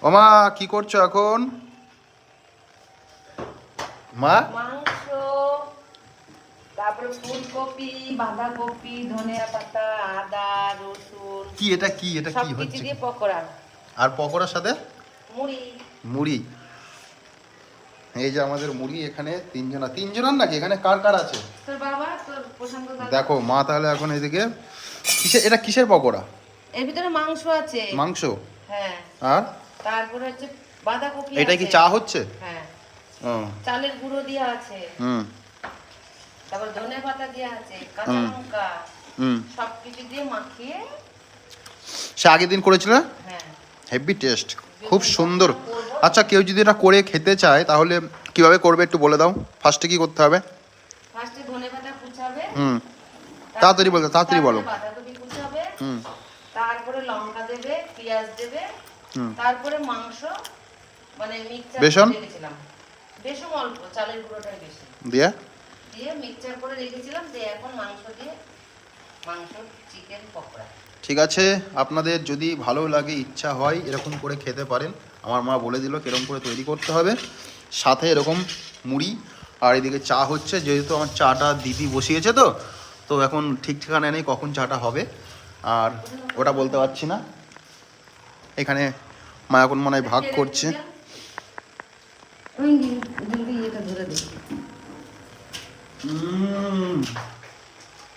ওমা কি করছো এখন? মা মাংস, তারপরে ফুলকপি, বাঁধাকপি, ধনিয়া পাতা, আদা, রসুন, কি এটা কি সবকিছু হচ্ছে দিয়ে কি? পকোড়া, আর পকোড়ার সাথে মুড়ি। মুড়ি। এই যে আমাদের মুড়ি এখানে তিনজনের নাকি এখানে কার কার আছে? তোর বাবা, তোর পছন্দ দাদা। দেখো মা তাহলে এখন এদিকে এটা কিসের পকোড়া? এর ভিতরে মাংস আছে। মাংস? হ্যাঁ। আর তারপরে হচ্ছে বাঁধাকপি এটা আছে। কি চা হচ্ছে? হ্যাঁ। ও চালের গুঁড়ো দেওয়া আছে। হুম তারপর ধনে পাতা দেওয়া আছে, কাঁচা হুম। লঙ্কা, হুম সবকিছু দিয়ে মাখিয়ে। সে আগের দিন করেছিল? হ্যাঁ। হেভি টেস্ট, খুব সুন্দর। আচ্ছা কেউ যদি এটা করে খেতে চায় তাহলে কিভাবে করবে একটু বলে দাও। ফার্স্টে কি করতে হবে? ফার্স্টে ধনে পাতা কুচাবে। হুম তাড়াতাড়ি বলো, তাড়াতাড়ি বলো। তারপরে বাঁধাকপি কুচাবে। হুম তারপরে লঙ্কা দেবে, পেঁয়াজ দেবে। হুম। তারপরে মাংস, মানে মিক্সচার বেসন? করে রেখেছিলাম। বেসন অল্প, চালের গুঁড়োটাই বেশি দিয়ে দিয়ে মিক্সচার করে রেখেছিলাম। দিয়ে এখন মাংস দিয়ে মাংস চিকেন পকোড়া। ঠিক আছে, আপনাদের যদি ভালো লাগে ইচ্ছা হয় এরকম করে খেতে পারেন। আমার মা বলে দিল কিরকম করে তৈরি করতে হবে। সাথে এরকম মুড়ি আর এদিকে চা হচ্ছে, যেহেতু আমার চাটা দিদি বসিয়েছে তো তো এখন ঠিক ঠিকানা নেই কখন চাটা হবে, আর ওটা বলতে পারছি না। এখানে মা এখন মনে হয় ভাগ করছে। ওই জলদি এটা ধরে দে।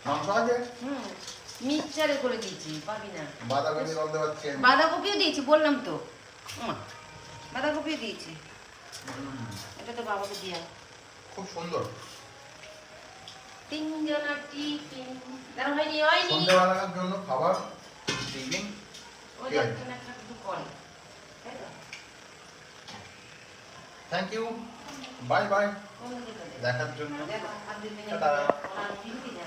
মাংস আছে? হুম, মিক্সচারে করে দিয়েছি, পাবি না। বাঁধাকপি বলতে পারছেন? বাঁধাকপিও দিয়েছি, বললাম তো। বাঁধাকপিও দিয়েছি। এটা তো বাবাকে দিয়া। খুব সুন্দর। তিনজনা টিফিন। দাঁড়া, হয়নি। সন্ধ্যাবেলার জন্য খাবার টিফিন। ওই একটা একটু করে। তাই তো? থ্যাংক ইউ, বাই বাই কোন দিকে? দেখার জন্য। দেখো, হাত দিতে নেই। টাটা। আর দিবি না।